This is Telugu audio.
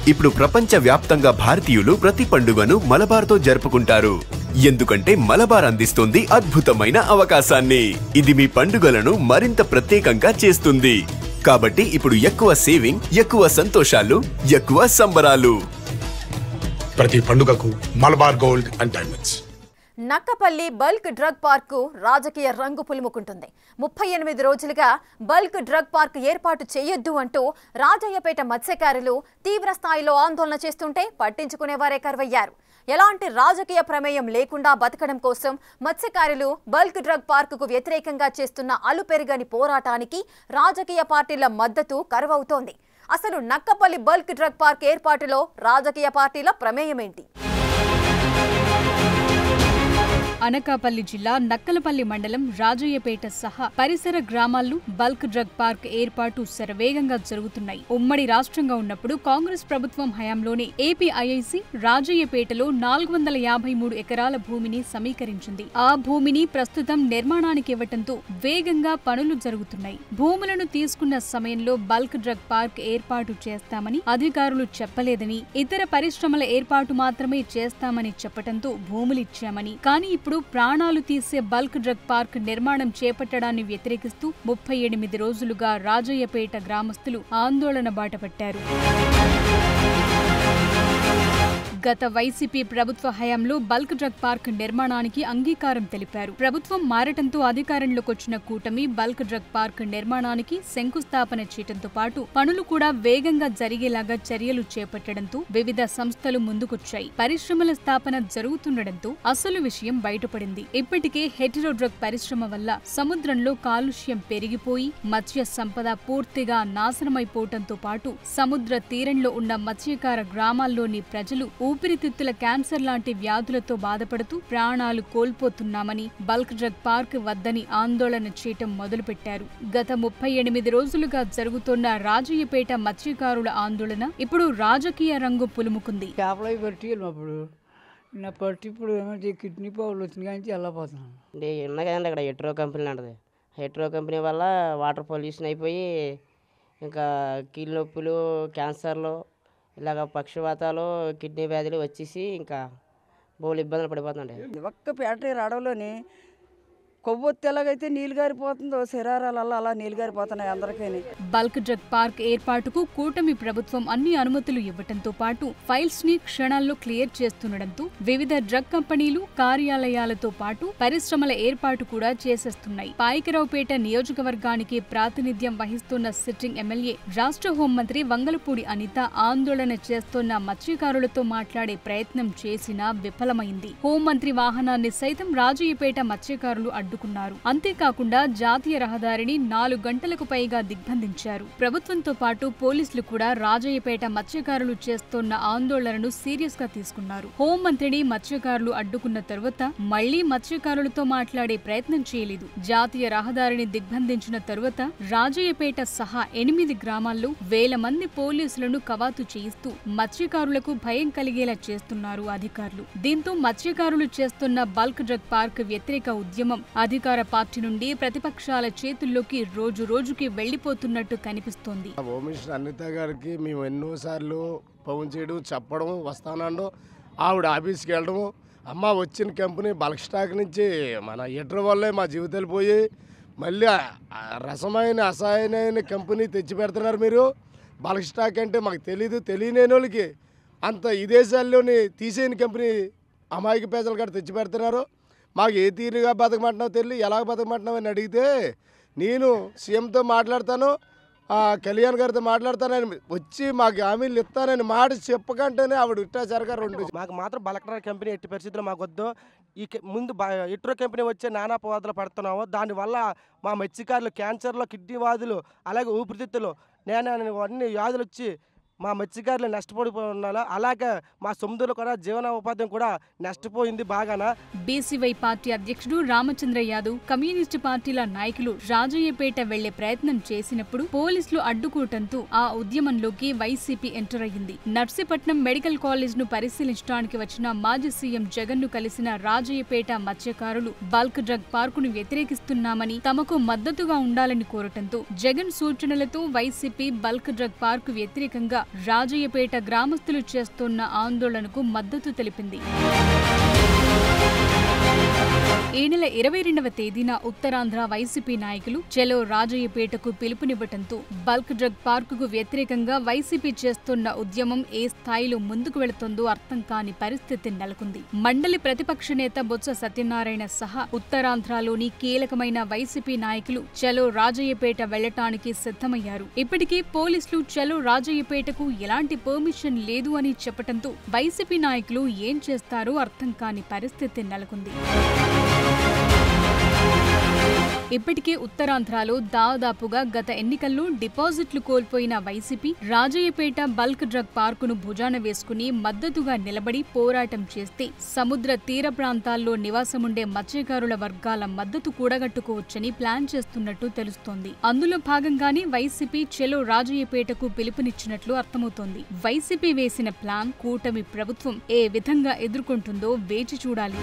ఇప్పుడు ప్రపంచ వ్యాప్తంగా భారతీయులు ప్రతి పండుగను మలబార్తో జరుపుకుంటారు. ఎందుకంటే మలబార్ అందిస్తుంది అద్భుతమైన అవకాశాన్ని. ఇది మీ పండుగలను మరింత ప్రత్యేకంగా చేస్తుంది. కాబట్టి ఇప్పుడు ఎక్కువ సేవింగ్, ఎక్కువ సంతోషాలు, ఎక్కువ సంబరాలు. ప్రతి పండుగకు Malabar gold and diamonds. Nakkapalli bulk drug park రాజకీయ రంగు పులుముకుంటుంది. 38 రోజులుగా బల్క్ డ్రగ్ పార్క్ ఏర్పాటు చేయొద్దు అంటూ రాజయ్యపేట మత్స్యకారులు తీవ్ర స్థాయిలో ఆందోళన చేస్తుంటే పట్టించుకునేవారే కరువయ్యారు. ఎలాంటి రాజకీయ ప్రమేయం లేకుండా బతకడం కోసం మత్స్యకారులు బల్క్ డ్రగ్ పార్కుకు వ్యతిరేకంగా చేస్తున్న అలుపెరగని పోరాటానికి రాజకీయ పార్టీల మద్దతు కరువవుతోంది. అసలు నక్కపల్లి బల్క్ డ్రగ్ పార్క్ ఏర్పాటులో రాజకీయ పార్టీల ప్రమేయం ఏంటి? అనకాపల్లి జిల్లా నక్కలపల్లి మండలం రాజయ్యపేట సహా పరిసర గ్రామాల్లో బల్క్ డ్రగ్ పార్క్ ఏర్పాటు శరవేగంగా జరుగుతున్నాయి. ఉమ్మడి రాష్ట్రంగా ఉన్నప్పుడు కాంగ్రెస్ ప్రభుత్వం హయాంలోనే ఏపీఐఐసి రాజయ్యపేటలో 453 ఎకరాల భూమిని సమీకరించింది. ఆ భూమిని ప్రస్తుతం నిర్మాణానికి ఇవ్వటంతో వేగంగా పనులు జరుగుతున్నాయి. భూములను తీసుకున్న సమయంలో బల్క్ డ్రగ్ పార్క్ ఏర్పాటు చేస్తామని అధికారులు చెప్పలేదని, ఇతర పరిశ్రమల ఏర్పాటు మాత్రమే చేస్తామని చెప్పటంతో భూములిచ్చామని, కానీ ఇప్పుడు ప్రాణాలు తీసే బల్క్ డ్రగ్ పార్క్ నిర్మాణం చేపట్టడాన్ని వ్యతిరేకిస్తూ 38 రోజులుగా రాజయ్యపేట గ్రామస్తులు ఆందోళన బాటపట్టారు. గత వైసీపీ ప్రభుత్వ హయాంలో బల్క్ డ్రగ్ పార్క్ నిర్మాణానికి అంగీకారం తెలిపారు. ప్రభుత్వం మారటంతో అధికారంలోకొచ్చిన కూటమి బల్క్ డ్రగ్ పార్క్ నిర్మాణానికి శంకుస్థాపన చేయడంతో పాటు పనులు కూడా వేగంగా జరిగేలాగా చర్యలు చేపట్టడంతో వివిధ సంస్థలు ముందుకొచ్చాయి. పరిశ్రమల స్థాపన జరుగుతుండటంతో అసలు విషయం బయటపడింది. ఇప్పటికే హెటెరో డ్రగ్ పరిశ్రమ వల్ల సముద్రంలో కాలుష్యం పెరిగిపోయి మత్స్య సంపద పూర్తిగా నాశనమైపోవడంతో పాటు సముద్ర తీరంలో ఉన్న మత్స్యకార గ్రామాల్లోని ప్రజలు ఊపిరితిత్తుల క్యాన్సర్ లాంటి వ్యాధులతో బాధపడుతూ ప్రాణాలు కోల్పోతున్నామని బల్క్ డ్రగ్ పార్క్ వద్దని ఆందోళన చేయటం మొదలుపెట్టారు. గత 38 రోజులుగా జరుగుతున్న రాజయ్యపేట మత్స్యకారుల ఆందోళన ఇప్పుడు రాజకీయ రంగు పులుముకుంది. కిడ్నీ పౌలు వచ్చిన కానీ వెళ్ళిపోతున్నాను. ఉన్నా కదండి అక్కడ హెట్రో కంపెనీ అంటది. హెట్రో కంపెనీ వల్ల వాటర్ పొల్యూషన్ అయిపోయి ఇంకా కీళ్ళ నొప్పులు, క్యాన్సర్లు, ఇలాగ పక్షవాతాలు, కిడ్నీ వ్యాధులు వచ్చేసి ఇంకా బోలు ఇబ్బందులు పడిపోతుండే. ఒక్క పేట అడవులోని కొవ్వొత్తి ఎలాగైతే నీళ్ళు గారిపోతుందో శరీరాలలో అలా నీళ్ళు గారిపోతున్నాయి అందరికీ. బల్క్ డ్రగ్ పార్క్ ఏర్పాటుకు కూటమి ప్రభుత్వం అన్ని అనుమతులు ఇవ్వటంతో పాటు ఫైల్స్ ని క్షణాల్లో క్లియర్ చేస్తుండటంతో వివిధ డ్రగ్ కంపెనీలు కార్యాలయాలతో పాటు పరిశ్రమల ఏర్పాటు కూడా చేసేస్తున్నాయి. పాయకరావుపేట నియోజకవర్గానికి ప్రాతినిధ్యం వహిస్తున్న సిట్టింగ్ ఎమ్మెల్యే రాష్ట్ర హోంమంత్రి వంగలపూడి అనిత ఆందోళన చేస్తున్న మత్స్యకారులతో మాట్లాడే ప్రయత్నం చేసినా విఫలమైంది. హోంమంత్రి వాహనాన్ని సైతం రాజయ్యపేట మత్స్యకారులు అడ్డుకున్నారు. అంతేకాకుండా జాతీయ రహదారిని 4 గంటలకు పైగా దిగ్బంధించారు. ప్రభుత్వంతో పాటు పోలీసులు కూడా రాజయ్యపేట మత్స్యకారులు చేస్తున్న ఆందోళనను సీరియస్ గా తీసుకున్నారు. హోంమంత్రిని మత్స్యకారులు అడ్డుకున్న తరువాత మళ్లీ మత్స్యకారులతో మాట్లాడే ప్రయత్నం చేయలేదు. జాతీయ రహదారిని దిగ్బంధించిన తరువాత రాజయ్యపేట సహా 8 గ్రామాల్లో వేల మంది పోలీసులను కవాతు చేయిస్తూ మత్స్యకారులకు భయం కలిగేలా చేస్తున్నారు అధికారులు. దీంతో మత్స్యకారులు చేస్తున్న బల్క్ డ్రగ్ పార్క్ వ్యతిరేక ఉద్యమం అధికార పార్టీ నుండి ప్రతిపక్షాల చేతుల్లోకి రోజు రోజుకి వెళ్లిపోతున్నట్టు కనిపిస్తోంది. హోమ్ మినిస్టర్ అనిత గారికి మేము ఎన్నోసార్లు ఫోన్ చేయడం, చెప్పడం, వస్తానండు. ఆవిడ ఆఫీస్కి వెళ్ళడం, అమ్మ వచ్చిన కంపెనీ బల్క్ స్టాక్ నుంచి మన హెటెరో వల్లే మా జీవితాలు పోయి మళ్ళీ రసమైన అసహ్యమైన కంపెనీ తెచ్చి పెడుతున్నారు మీరు. బల్క్ స్టాక్ అంటే మాకు తెలియని వాళ్ళకి అంత ఈ దేశాల్లోని తీసేని కంపెనీ అమాయక పేదల కాడ తెచ్చి పెడుతున్నారు. మాకు ఏ తీరుగా బతకమంటున్నావు తెలియదు, ఎలా బతకమంటున్నావు అని అడిగితే నేను సీఎంతో మాట్లాడతాను, కళ్యాణ్ గారితో మాట్లాడతానని వచ్చి మాకు హామీలు ఇస్తానని మాట చెప్పకంటేనే ఆవిడ ఇట్టాచారుగా 2 మాకు మాత్రం బల్క్ డ్రగ్ కంపెనీ ఎట్టి పరిస్థితుల్లో మాకు వద్దు. ఈ ముందు హెటెరో కంపెనీ వచ్చే నానా పోవాదలు పడుతున్నాము. దానివల్ల మా మత్స్యకారులు క్యాన్సర్లో, కిడ్నీ వ్యాధులు, అలాగే ఊపిరితిత్తులు అన్ని వ్యాధులు వచ్చి మా మత్స్యకారులు నష్టపోయిపోయినా, అలాగే మా సముద్రంలో కూడా జీవనోపాధి కూడా నష్టపోయింది బాగానా. బీసీవై పార్టీ అధ్యక్షుడు రామచంద్ర యాదవ్, కమ్యూనిస్టు పార్టీల నాయకులు రాజయ్యపేట వెళ్లే ప్రయత్నం చేసినప్పుడు పోలీసులు అడ్డుకోవటంతో ఆ ఉద్యమంలోకి వైసీపీ ఎంటర్ అయ్యింది. నర్సీపట్నం మెడికల్ కాలేజ్ ను పరిశీలించడానికి వచ్చిన మాజీ సీఎం జగన్ ను కలిసిన రాజయ్యపేట మత్స్యకారులు బల్క్ డ్రగ్ పార్కును వ్యతిరేకిస్తున్నామని, తమకు మద్దతుగా ఉండాలని కోరటంతో జగన్ సూచనలతో వైసీపీ బల్క్ డ్రగ్ పార్కు వ్యతిరేకంగా రాజయ్యపేట గ్రామస్తులు చేస్తున్న ఆందోళనకు మద్దతు తెలిపింది. ఈ నెల 22వ తేదీన ఉత్తరాంధ్ర వైసీపీ నాయకులు చలో రాజయ్యపేటకు పిలుపునివ్వటంతో బల్క్ డ్రగ్ పార్కుకు వ్యతిరేకంగా వైసీపీ చేస్తున్న ఉద్యమం ఏ స్థాయిలో ముందుకు వెళుతుందో అర్థం కాని పరిస్థితి నెలకొంది. మండలి ప్రతిపక్ష నేత బొత్స సత్యనారాయణ సహా ఉత్తరాంధ్రలోని కీలకమైన వైసీపీ నాయకులు చలో రాజయ్యపేట వెళ్లటానికి సిద్ధమయ్యారు. ఇప్పటికే పోలీసులు చలో రాజయ్యపేటకు ఎలాంటి పర్మిషన్ లేదు అని చెప్పటంతో వైసీపీ నాయకులు ఏం చేస్తారో అర్థం కాని పరిస్థితి నెలకొంది. ఇప్పటికే ఉత్తరాంధ్రలో దాదాపుగా గత ఎన్నికల్లో డిపాజిట్లు కోల్పోయిన వైసీపీ రాజయ్యపేట బల్క్ డ్రగ్ పార్కును భుజాన వేసుకుని మద్దతుగా నిలబడి పోరాటం చేస్తే సముద్ర తీర ప్రాంతాల్లో నివాసముండే మత్స్యకారుల వర్గాల మద్దతు కూడగట్టుకోవచ్చని ప్లాన్ చేస్తున్నట్టు తెలుస్తోంది. అందులో భాగంగానే వైసీపీ చెలో రాజయ్యపేటకు పిలుపునిచ్చినట్లు అర్థమవుతోంది. వైసీపీ వేసిన ప్లాన్ కూటమి ప్రభుత్వం ఏ విధంగా ఎదుర్కొంటుందో వేచి చూడాలి.